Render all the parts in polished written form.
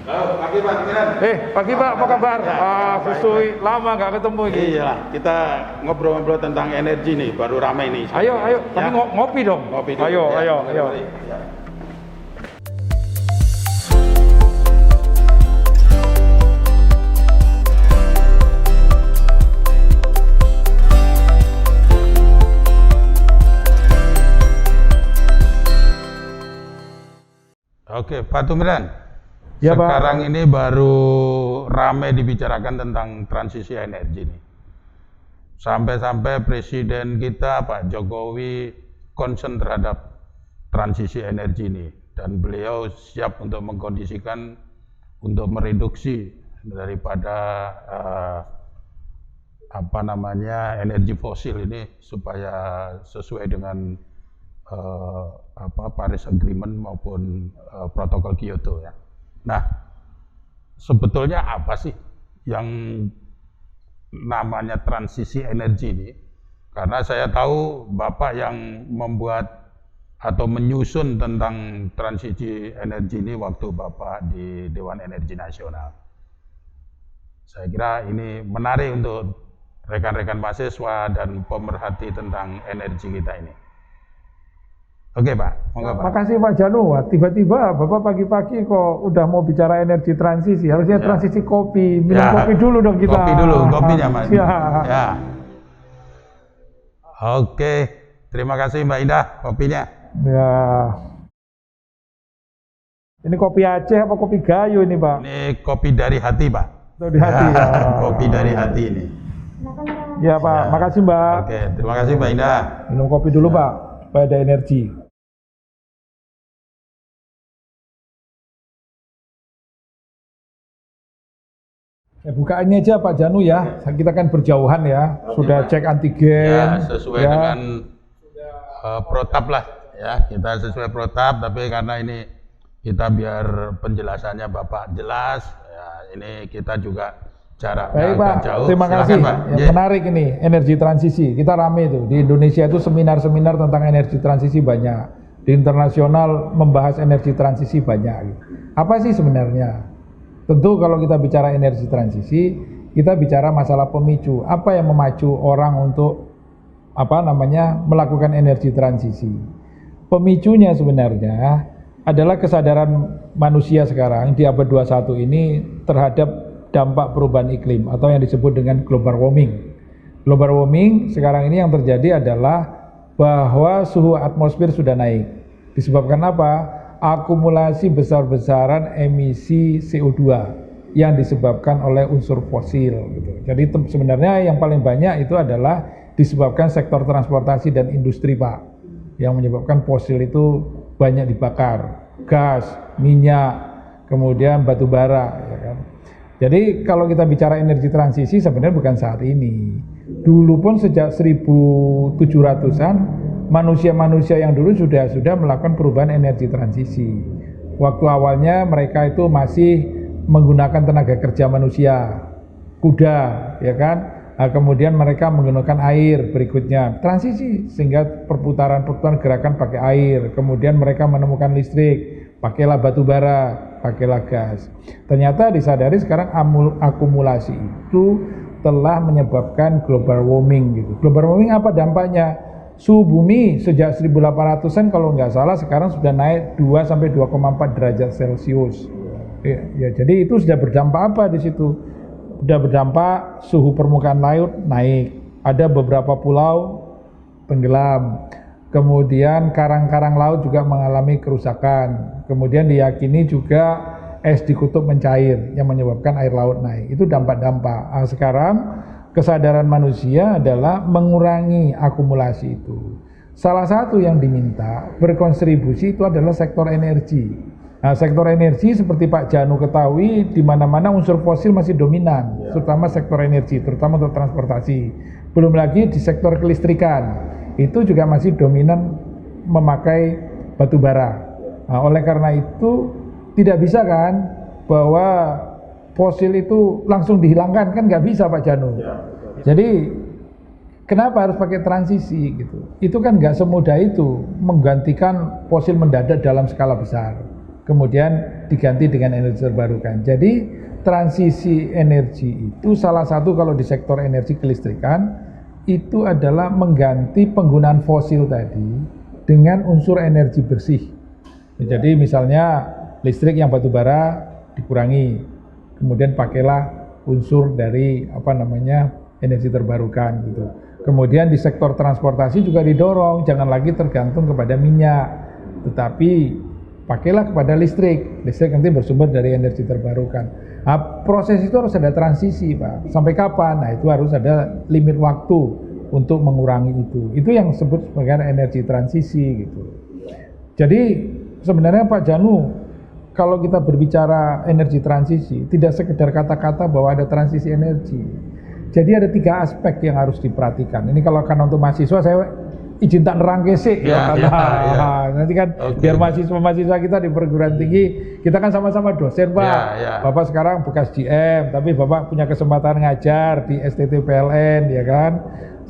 Pagi Pak Pimpinan. Pagi Pak, apa kabar? Susui lama nggak ketemu ini. Iya, kita ngobrol-ngobrol tentang energi nih, baru ramai nih. Ayo, tapi ngopi dong. Ngopi dulu. Ayo. Ya. Oke, Pak Tumbiran. Ya, Sekarang Pak. ini baru ramai dibicarakan tentang transisi energi nih. Sampai-sampai Presiden kita Pak Jokowi concern terhadap transisi energi ini, dan beliau siap untuk mengkondisikan untuk mereduksi daripada energi fosil ini supaya sesuai dengan Paris Agreement maupun protokol Kyoto ya. Nah, sebetulnya apa sih yang namanya transisi energi ini? Karena saya tahu Bapak yang membuat atau menyusun tentang transisi energi ini waktu Bapak di Dewan Energi Nasional. Saya kira ini menarik untuk rekan-rekan mahasiswa dan pemerhati tentang energi kita ini. Oke Pak, monggo Pak. Makasih Pak Janu. Tiba-tiba Bapak pagi-pagi kok udah mau bicara energi transisi. Harusnya transisi kopi. Minum kopi dulu dong kita. Kopi dulu, kopinya Mas. Ya. Oke, terima kasih Mbak Indah kopinya. Ya. Ini kopi Aceh apa kopi Gayo ini Pak? Ini kopi dari hati Pak. Dari hati ya. Kopi dari hati ini. Ya Pak, makasih Mbak. Oke, terima kasih Mbak Indah. Minum kopi dulu Pak, supaya ada energi. Buka ini aja Pak Janu ya, kita kan berjauhan ya, sudah cek antigen. Ya, sesuai dengan protap lah ya, kita sesuai protap, tapi karena ini kita biar penjelasannya Bapak jelas, ya ini kita juga jaraknya baik Pak, jauh. Terima Silakan, kasih. Pak. Yang menarik ini, energi transisi, kita rame itu, di Indonesia itu seminar-seminar tentang energi transisi banyak, di internasional membahas energi transisi banyak. Apa sih sebenarnya? Tentu kalau kita bicara energi transisi, kita bicara masalah pemicu. Apa yang memacu orang untuk melakukan energi transisi? Pemicunya sebenarnya adalah kesadaran manusia sekarang di abad 21 ini terhadap dampak perubahan iklim atau yang disebut dengan global warming. Global warming sekarang ini yang terjadi adalah bahwa suhu atmosfer sudah naik. Disebabkan apa? Akumulasi besar-besaran emisi CO2 yang disebabkan oleh unsur fosil gitu. Jadi sebenarnya yang paling banyak itu adalah disebabkan sektor transportasi dan industri Pak, yang menyebabkan fosil itu banyak dibakar, gas, minyak, kemudian batu bara ya kan. Jadi kalau kita bicara energi transisi sebenarnya bukan saat ini. Dulu pun sejak 1700-an manusia-manusia yang dulu sudah melakukan perubahan energi transisi. Waktu awalnya mereka itu masih menggunakan tenaga kerja manusia, kuda, ya kan? Nah, kemudian mereka menggunakan air berikutnya, transisi sehingga perputaran gerakan pakai air. Kemudian mereka menemukan listrik, pakailah batu bara, pakailah gas. Ternyata disadari sekarang akumulasi itu telah menyebabkan global warming gitu. Global warming apa dampaknya? Suhu bumi sejak 1800-an kalau nggak salah sekarang sudah naik 2 sampai 2,4 derajat Celcius. Ya, jadi itu sudah berdampak apa di situ? Sudah berdampak suhu permukaan laut naik. Ada beberapa pulau tenggelam. Kemudian karang-karang laut juga mengalami kerusakan. Kemudian diyakini juga es di kutub mencair yang menyebabkan air laut naik. Itu dampak-dampak. Nah, sekarang kesadaran manusia adalah mengurangi akumulasi itu. Salah satu yang diminta berkontribusi itu adalah sektor energi. Nah, sektor energi seperti Pak Janu ketahui, di mana-mana unsur fosil masih dominan, terutama sektor energi, terutama untuk transportasi. Belum lagi di sektor kelistrikan, itu juga masih dominan memakai batu bara. Nah, oleh karena itu tidak bisa kan bahwa fosil itu langsung dihilangkan, kan nggak bisa Pak Janu. Jadi kenapa harus pakai transisi gitu? Itu kan nggak semudah itu menggantikan fosil mendadak dalam skala besar. kemudian diganti dengan energi terbarukan. Jadi transisi energi itu salah satu kalau di sektor energi kelistrikan itu adalah mengganti penggunaan fosil tadi dengan unsur energi bersih. Jadi misalnya listrik yang batu bara dikurangi, kemudian pakailah unsur dari energi terbarukan gitu. Kemudian di sektor transportasi juga didorong, jangan lagi tergantung kepada minyak, tetapi pakailah kepada listrik. Listrik nanti bersumber dari energi terbarukan. Nah, proses itu harus ada transisi, Pak. Sampai kapan? Nah, itu harus ada limit waktu untuk mengurangi itu. Itu yang disebut sebagai energi transisi gitu. Jadi sebenarnya Pak Janu, kalau kita berbicara energi transisi, tidak sekedar kata-kata bahwa ada transisi energi. Jadi ada 3 aspek yang harus diperhatikan. Ini kalau kan untuk mahasiswa saya izin tak nerangke sih. Nanti kan biar mahasiswa kita di perguruan tinggi, kita kan sama-sama dosen Pak. Bapak sekarang bekas GM, tapi Bapak punya kesempatan ngajar di STT PLN ya kan.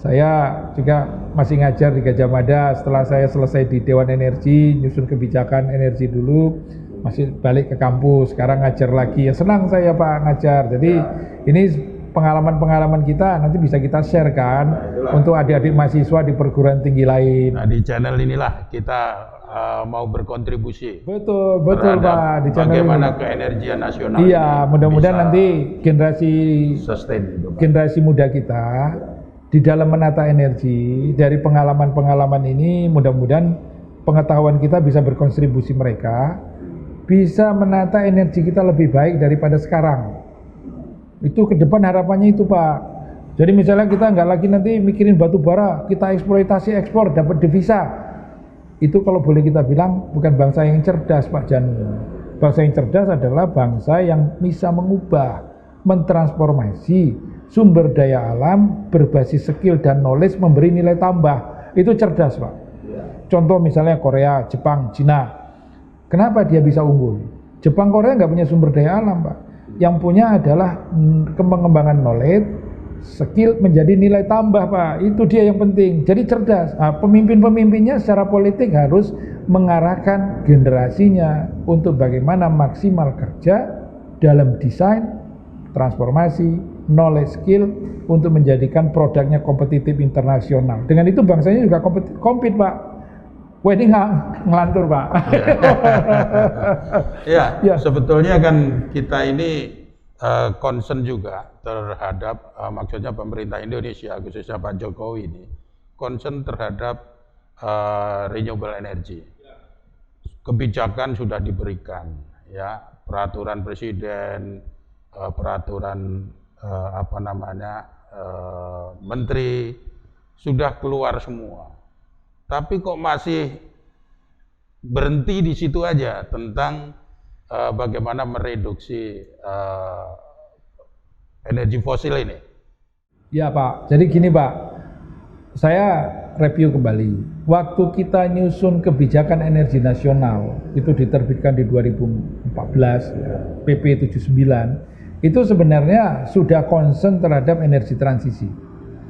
Saya juga masih ngajar di Gajah Mada. Setelah saya selesai di Dewan Energi, nyusun kebijakan energi dulu, masih balik ke kampus, sekarang ngajar lagi. Ya senang saya Pak ngajar. Jadi ini pengalaman-pengalaman kita nanti bisa kita share kan untuk adik-adik mahasiswa di perguruan tinggi lain. Nah, di channel inilah kita mau berkontribusi. Betul Pak, di channel bagaimana ini. Keenergian nasional. Iya, mudah-mudahan nanti generasi muda kita di dalam menata energi dari pengalaman-pengalaman ini, mudah-mudahan pengetahuan kita bisa berkontribusi mereka bisa menata energi kita lebih baik daripada sekarang. Itu ke depan harapannya itu Pak. Jadi misalnya kita nggak lagi nanti mikirin batu bara, kita eksploitasi ekspor dapat devisa. Itu kalau boleh kita bilang bukan bangsa yang cerdas Pak Janu. Bangsa yang cerdas adalah bangsa yang bisa mengubah, mentransformasi sumber daya alam berbasis skill dan knowledge memberi nilai tambah. Itu cerdas Pak. Contoh misalnya Korea, Jepang, Cina. Kenapa dia bisa unggul? Jepang, Korea nggak punya sumber daya alam Pak. Yang punya adalah pengembangan knowledge, skill menjadi nilai tambah Pak. Itu dia yang penting. Jadi cerdas. Nah, pemimpin-pemimpinnya secara politik harus mengarahkan generasinya untuk bagaimana maksimal kerja dalam desain, transformasi, knowledge, skill untuk menjadikan produknya kompetitif internasional. Dengan itu bangsanya juga kompet Pak. Wah ini ngelantur Pak. Ya, sebetulnya kan kita ini concern juga terhadap maksudnya pemerintah Indonesia khususnya Pak Jokowi ini concern terhadap renewable energy. Kebijakan sudah diberikan, ya peraturan presiden, peraturan menteri sudah keluar semua. Tapi kok masih berhenti di situ aja tentang bagaimana mereduksi energi fosil ini. Ya Pak, jadi gini Pak, saya review kembali. Waktu kita nyusun kebijakan energi nasional, itu diterbitkan di 2014, ya, PP 79, itu sebenarnya sudah concern terhadap energi transisi.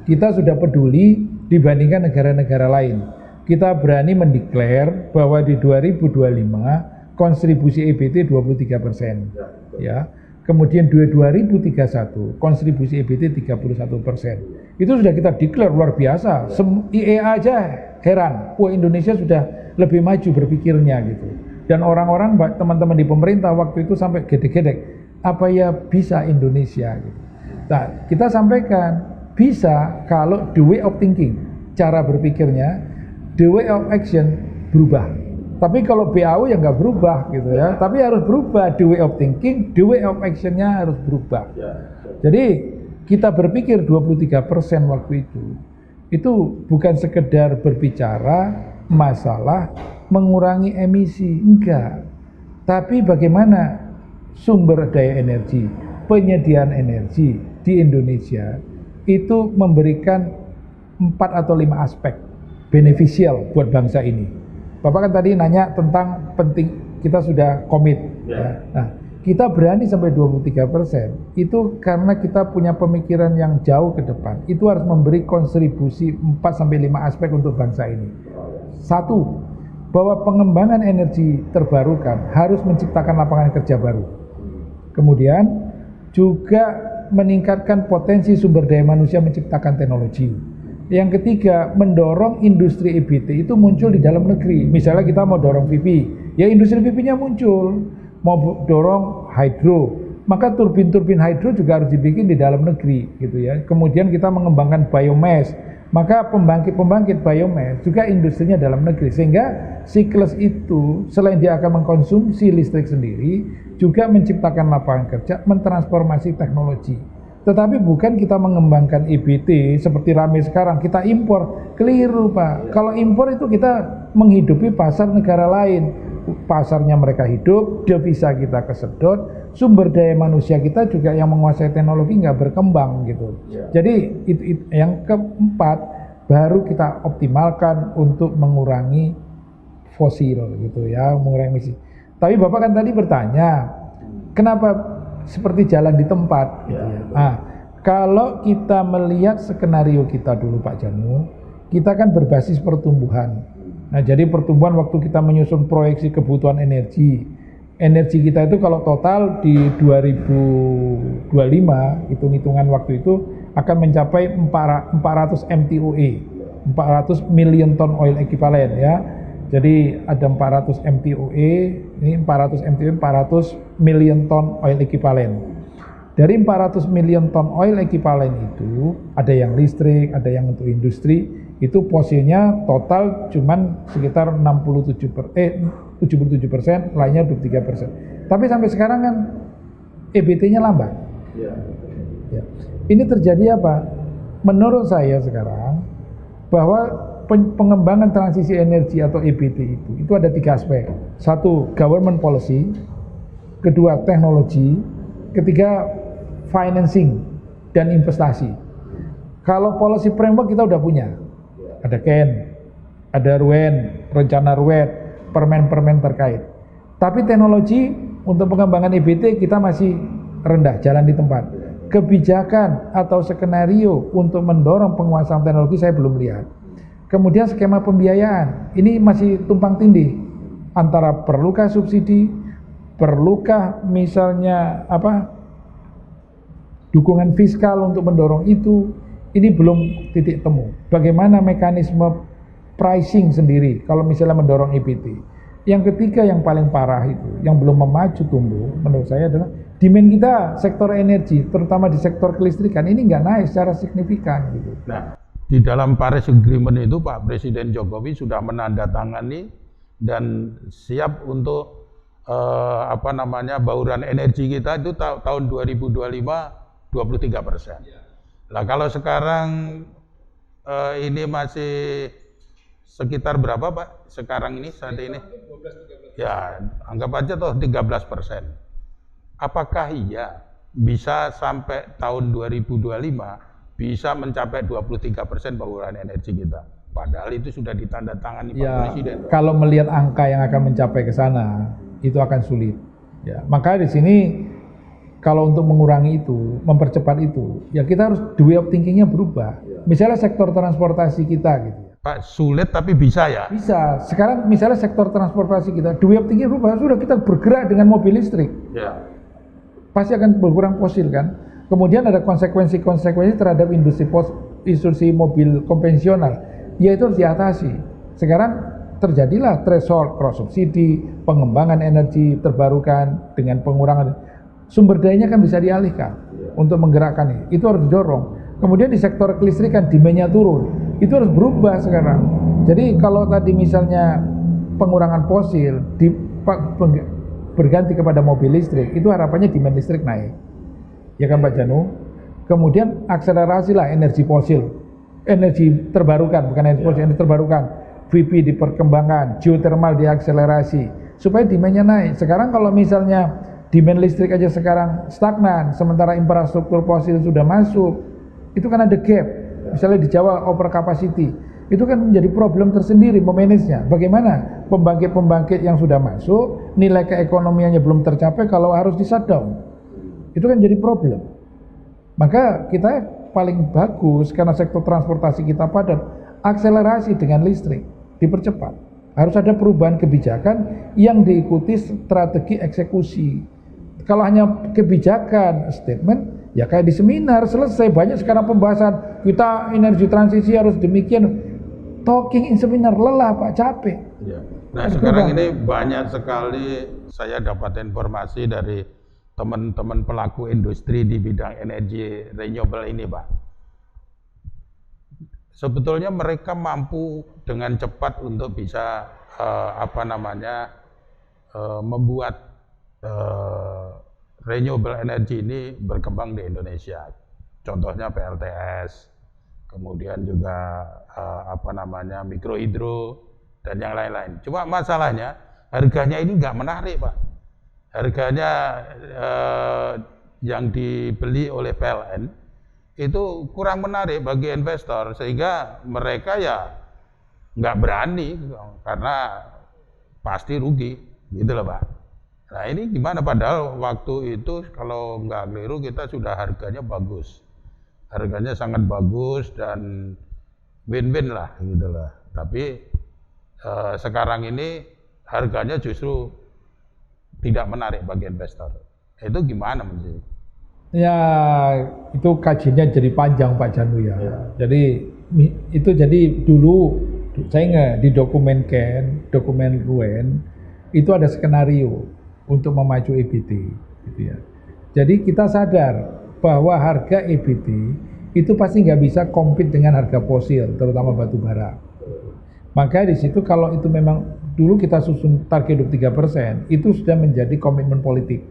Kita sudah peduli dibandingkan negara-negara lain. Kita berani mendeklar bahwa di 2025 kontribusi EBT 23%, ya. Kemudian 2031 kontribusi EBT 31%. Itu sudah kita deklar luar biasa. IEA aja heran, wah Indonesia sudah lebih maju berpikirnya gitu. Dan orang-orang teman-teman di pemerintah waktu itu sampai gede-gede, apa ya bisa Indonesia gitu. Nah, kita sampaikan bisa kalau the way of thinking, cara berpikirnya, the way of action berubah. Tapi kalau BAU ya nggak berubah gitu ya. Tapi harus berubah, the way of thinking, the way of actionnya harus berubah. Jadi kita berpikir 23% waktu itu bukan sekedar berbicara masalah mengurangi emisi, enggak. Tapi bagaimana sumber daya energi, penyediaan energi di Indonesia itu memberikan 4 atau 5 aspek beneficial buat bangsa ini. Bapak kan tadi nanya tentang penting, kita sudah komit. Ya. Nah, kita berani sampai 23%, itu karena kita punya pemikiran yang jauh ke depan. Itu harus memberi kontribusi 4-5 aspek untuk bangsa ini. 1, bahwa pengembangan energi terbarukan harus menciptakan lapangan kerja baru. Kemudian juga meningkatkan potensi sumber daya manusia menciptakan teknologi. Yang ketiga, mendorong industri EBT itu muncul di dalam negeri. Misalnya kita mau dorong PP, ya industri PP-nya muncul. Mau dorong hydro, maka turbin-turbin hydro juga harus dibikin di dalam negeri gitu ya. Kemudian kita mengembangkan biomass, maka pembangkit-pembangkit biomass juga industrinya dalam negeri, sehingga siklus itu selain dia akan mengkonsumsi listrik sendiri, juga menciptakan lapangan kerja, mentransformasi teknologi. Tetapi bukan kita mengembangkan EBT seperti rame sekarang, kita impor. Keliru Pak, kalau impor itu kita menghidupi pasar negara lain, pasarnya mereka hidup, devisa kita kesedot, sumber daya manusia kita juga yang menguasai teknologi nggak berkembang gitu. Jadi itu yang keempat, baru kita optimalkan untuk mengurangi fosil gitu ya, mengurangi emisi. Tapi Bapak kan tadi bertanya, kenapa seperti jalan di tempat gitu ya. Nah, kalau kita melihat skenario kita dulu Pak Janu, kita kan berbasis pertumbuhan. Nah, jadi pertumbuhan waktu kita menyusun proyeksi kebutuhan energi kita itu kalau total di 2025, hitung-hitungan waktu itu akan mencapai 400 MTOE, 400 million ton oil equivalent ya. Jadi ada 400 MTOE, ini 400 MTOE, 400 million ton oil equivalent. Dari 400 million ton oil equivalent itu, ada yang listrik, ada yang untuk industri, itu fosilnya total cuman sekitar 77%, lainnya 23%. Tapi sampai sekarang kan EBT-nya lambat. Ya. Ini terjadi apa? Menurut saya sekarang bahwa pengembangan transisi energi atau EBT itu ada 3 aspek. 1, government policy, kedua teknologi, ketiga financing dan investasi. Kalau policy framework kita udah punya, ada KEN, ada RUEN, rencana RUET, permen-permen terkait. Tapi teknologi untuk pengembangan EBT kita masih rendah, jalan di tempat. Kebijakan atau skenario untuk mendorong penguasaan teknologi saya belum lihat. Kemudian skema pembiayaan, ini masih tumpang tindih antara perlukah subsidi, perlukah misalnya dukungan fiskal untuk mendorong itu, ini belum titik temu. Bagaimana mekanisme pricing sendiri kalau misalnya mendorong EBT. Yang ketiga yang paling parah itu, yang belum memacu tumbuh menurut saya adalah demand kita sektor energi, terutama di sektor kelistrikan ini nggak naik secara signifikan gitu. Nah, di dalam Paris Agreement itu Pak Presiden Jokowi sudah menandatangani dan siap untuk bauran energi kita itu tahun 2025 23%. Lah kalau sekarang ini masih sekitar berapa Pak? Sekarang ini saat ini? Ya anggap aja toh 13%. Apakah iya bisa sampai tahun 2025 bisa mencapai 23% bauran energi kita? Padahal itu sudah ditandatangani Pak Presiden. Kalau melihat angka yang akan mencapai ke sana, itu akan sulit. Ya, maka di sini kalau untuk mengurangi itu, mempercepat itu, ya kita harus way of thinking-nya berubah. Misalnya sektor transportasi kita gitu. Pak, sulit tapi bisa ya? Bisa. Sekarang misalnya sektor transportasi kita, way of thinking berubah, sudah kita bergerak dengan mobil listrik. Ya. Pasti akan berkurang fosil kan? Kemudian ada konsekuensi-konsekuensi terhadap industri mobil konvensional, yaitu harus diatasi. Sekarang terjadilah threshold cross subsidi, pengembangan energi terbarukan dengan pengurangan sumber dayanya kan bisa dialihkan untuk menggerakkan ini. Itu harus didorong. Kemudian di sektor kelistrikan demand-nya turun, itu harus berubah sekarang. Jadi kalau tadi misalnya pengurangan fosil berganti kepada mobil listrik, itu harapannya demand listrik naik. Ya kan Pak Janu? Kemudian akselerasi lah energi fosil, energi terbarukan, bukan energi fosil, energi terbarukan. VP diperkembangkan, geothermal diakselerasi, supaya demand-nya naik. Sekarang kalau misalnya demand listrik aja sekarang stagnan, sementara infrastruktur fosil sudah masuk, itu kan ada gap. Misalnya di Jawa over capacity, itu kan menjadi problem tersendiri memanagenya. Bagaimana pembangkit-pembangkit yang sudah masuk, nilai keekonomiannya belum tercapai kalau harus di shutdown. Itu kan jadi problem. Maka kita paling bagus karena sektor transportasi kita padat, akselerasi dengan listrik, dipercepat. Harus ada perubahan kebijakan yang diikuti strategi eksekusi. Kalau hanya kebijakan, statement, ya kayak di seminar selesai. Banyak sekarang pembahasan, kita energi transisi harus demikian. Talking in seminar, lelah Pak, capek. Ya. Nah sekarang ini banyak sekali saya dapat informasi dari teman-teman pelaku industri di bidang energi renewable ini Pak. Sebetulnya mereka mampu dengan cepat untuk bisa membuat renewable energy ini berkembang di Indonesia. Contohnya PLTS, kemudian juga mikrohidro dan yang lain-lain. Cuma masalahnya harganya ini nggak menarik Pak. Harganya yang dibeli oleh PLN itu kurang menarik bagi investor sehingga mereka ya nggak berani karena pasti rugi gitu loh Pak. Nah ini gimana padahal waktu itu kalau nggak keliru kita sudah harganya bagus, harganya sangat bagus dan win-win lah gitu lah. Tapi sekarang ini harganya justru tidak menarik bagi investor. Itu gimana menurut? Ya itu kajiannya jadi panjang Pak Janu ya. Jadi itu dulu saya ingat di dokumen dokumen RUEN itu ada skenario untuk memacu EBT gitu ya. Jadi kita sadar bahwa harga EBT itu pasti nggak bisa compete dengan harga fosil, terutama batu bara. Maka di situ kalau itu memang dulu kita susun target 3%, itu sudah menjadi komitmen politik.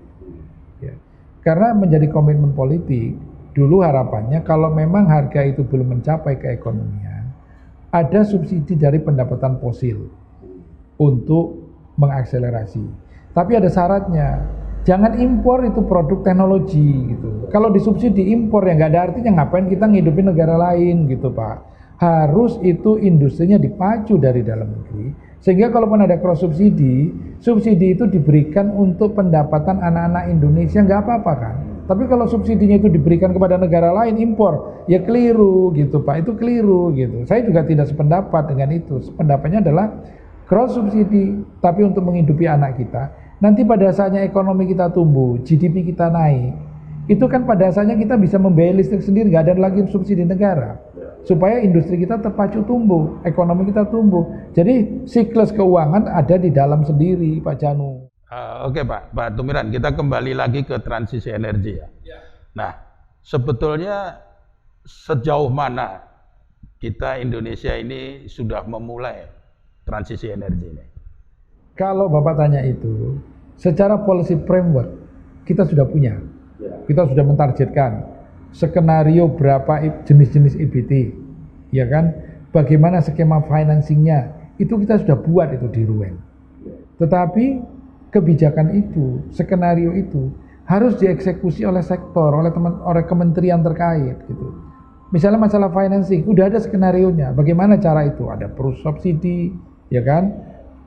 Ya. Karena menjadi komitmen politik, dulu harapannya kalau memang harga itu belum mencapai keekonomian, ada subsidi dari pendapatan fosil untuk mengakselerasi. Tapi ada syaratnya, jangan impor itu produk teknologi gitu. Kalau disubsidi impor ya nggak ada artinya, ngapain kita ngidupin negara lain gitu Pak. Harus itu industrinya dipacu dari dalam negeri, sehingga kalaupun ada cross subsidi, subsidi itu diberikan untuk pendapatan anak-anak Indonesia nggak apa-apa kan. Tapi kalau subsidinya itu diberikan kepada negara lain impor, ya keliru gitu Pak, itu keliru gitu. Saya juga tidak sependapat dengan itu. Pendapatnya adalah cross subsidi, tapi untuk menghidupi anak kita. Nanti pada saatnya ekonomi kita tumbuh, GDP kita naik, itu kan pada saatnya kita bisa membayar listrik sendiri, nggak ada lagi subsidi negara. Supaya industri kita terpacu tumbuh, ekonomi kita tumbuh. Jadi siklus keuangan ada di dalam sendiri, Pak Janu. Oke Pak Tumiran, kita kembali lagi ke transisi energi ya. Nah, sebetulnya sejauh mana kita Indonesia ini sudah memulai transisi energi ini? Kalau Bapak tanya itu, secara policy framework kita sudah punya. Kita sudah mentargetkan skenario berapa jenis-jenis EBT, ya kan? Bagaimana skema financingnya, itu kita sudah buat itu di RUEN. Tetapi kebijakan itu, skenario itu harus dieksekusi oleh sektor, oleh kementerian terkait gitu. Misalnya masalah financing, udah ada skenarionya. Bagaimana cara itu? Ada subsidi, ya kan?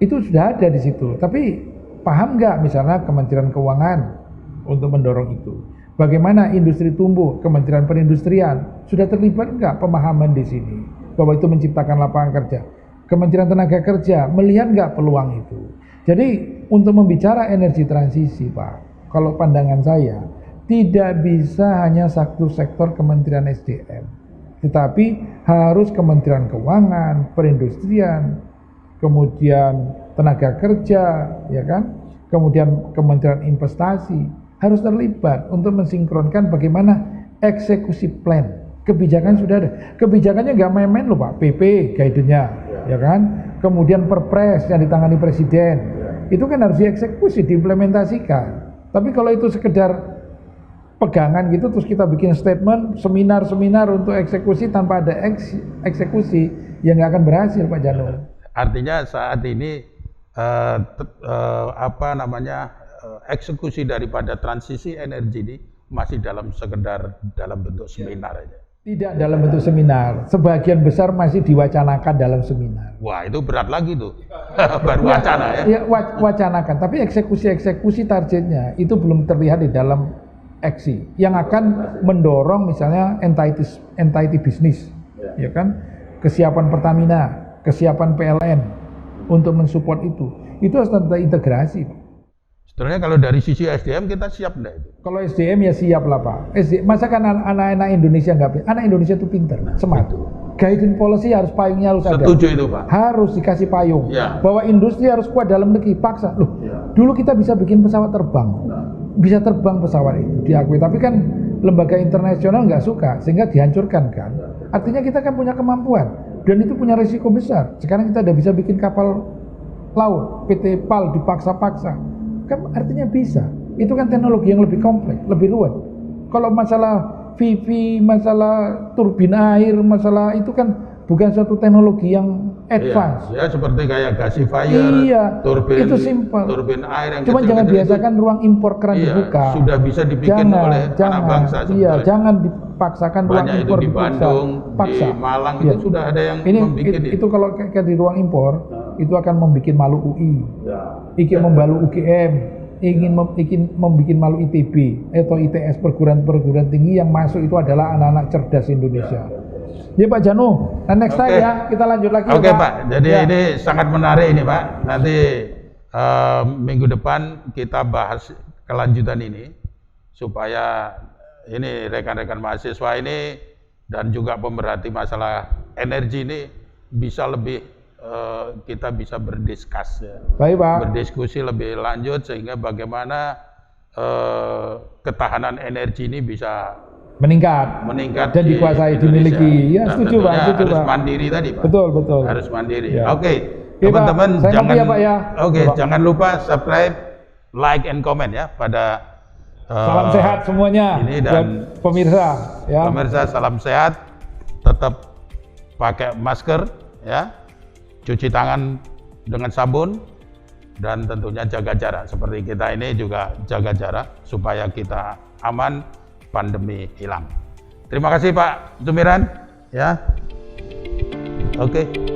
Itu sudah ada di situ. Tapi paham nggak misalnya Kementerian Keuangan untuk mendorong itu? Bagaimana industri tumbuh, Kementerian Perindustrian sudah terlibat nggak pemahaman di sini bahwa itu menciptakan lapangan kerja? Kementerian Tenaga Kerja melihat nggak peluang itu? Jadi untuk membicara energi transisi Pak, kalau pandangan saya tidak bisa hanya satu sektor Kementerian SDM, tetapi harus Kementerian Keuangan, Perindustrian, kemudian Tenaga Kerja, ya kan? Kemudian Kementerian Investasi harus terlibat untuk mensinkronkan bagaimana eksekusi plan. Kebijakan sudah ada. Kebijakannya nggak main-main loh Pak. PP guide-nya, ya kan? Kemudian Perpres yang ditangani Presiden. Itu kan harus dieksekusi, diimplementasikan. Tapi kalau itu sekedar pegangan gitu, terus kita bikin statement, seminar-seminar untuk eksekusi tanpa ada eksekusi, ya nggak akan berhasil Pak Janu. Artinya saat ini eksekusi daripada transisi energi ini masih dalam bentuk seminar aja. Tidak dalam bentuk seminar, sebagian besar masih diwacanakan dalam seminar. Wah itu berat lagi tuh, baru wacana ya. Ya wacanakan, tapi eksekusi targetnya itu belum terlihat di dalam aksi. Yang akan mendorong misalnya entity bisnis, ya kan, kesiapan Pertamina, kesiapan PLN, untuk mensupport itu. Itu harus terintegrasi, Pak. Sebenarnya kalau dari sisi SDM kita siap enggak itu? Kalau SDM ya siap lah, Pak. Masa kan anak-anak Indonesia nggak pintar? Anak Indonesia itu pintar, smart. Guidance policy harus payungnya harus ada. Setuju itu, Pak. Harus dikasih payung. Ya. Bahwa industri harus kuat dalam negeri, paksa. Loh, dulu kita bisa bikin pesawat terbang. Bisa terbang pesawat itu, diakui. Tapi kan lembaga internasional nggak suka, sehingga dihancurkan kan. Artinya kita kan punya kemampuan. Dan itu punya risiko besar. Sekarang kita udah bisa bikin kapal laut, PT PAL dipaksa-paksa. Kan artinya bisa. Itu kan teknologi yang lebih kompleks, lebih ruwet. Kalau masalah VV, masalah turbin air, masalah itu kan bukan suatu teknologi yang advance. Ya seperti kayak gasifier, turbin, itu simple. turbin air yang Cuma jangan biasakan itu, ruang impor keran dibuka. Sudah bisa dibikin oleh anak bangsa. Iya, jangan dipaksakan ruang impor di Bandung, di Malang itu sudah ada yang membuat itu kalau kayak di ruang impor itu akan membuat malu UI, ingin membalu UGM, ingin membuat malu ITB atau ITS, perguruan tinggi yang masuk itu adalah anak-anak cerdas Indonesia. Ya Pak Janu, next time ya kita lanjut lagi. Oke Pak, jadi ini sangat menarik ini Pak. Nanti minggu depan kita bahas kelanjutan ini supaya ini rekan-rekan mahasiswa ini dan juga pemerhati masalah energi ini bisa lebih kita bisa berdiskus ya. Baik Pak. Berdiskusi lebih lanjut sehingga bagaimana ketahanan energi ini bisa meningkat dan dikuasai, dimiliki. Ya, setuju Pak, setuju harus Pak. mandiri tadi Pak. Betul. Harus mandiri. Ya. Oke. Teman-teman jangan ya, Pak, ya. Jangan lupa subscribe, like and comment ya pada salam sehat semuanya ini dan buat pemirsa ya. Pemirsa salam sehat, tetap pakai masker ya. Cuci tangan dengan sabun dan tentunya jaga jarak. Seperti kita ini juga jaga jarak supaya kita aman, pandemi hilang. Terima kasih Pak Tumiran ya. Oke.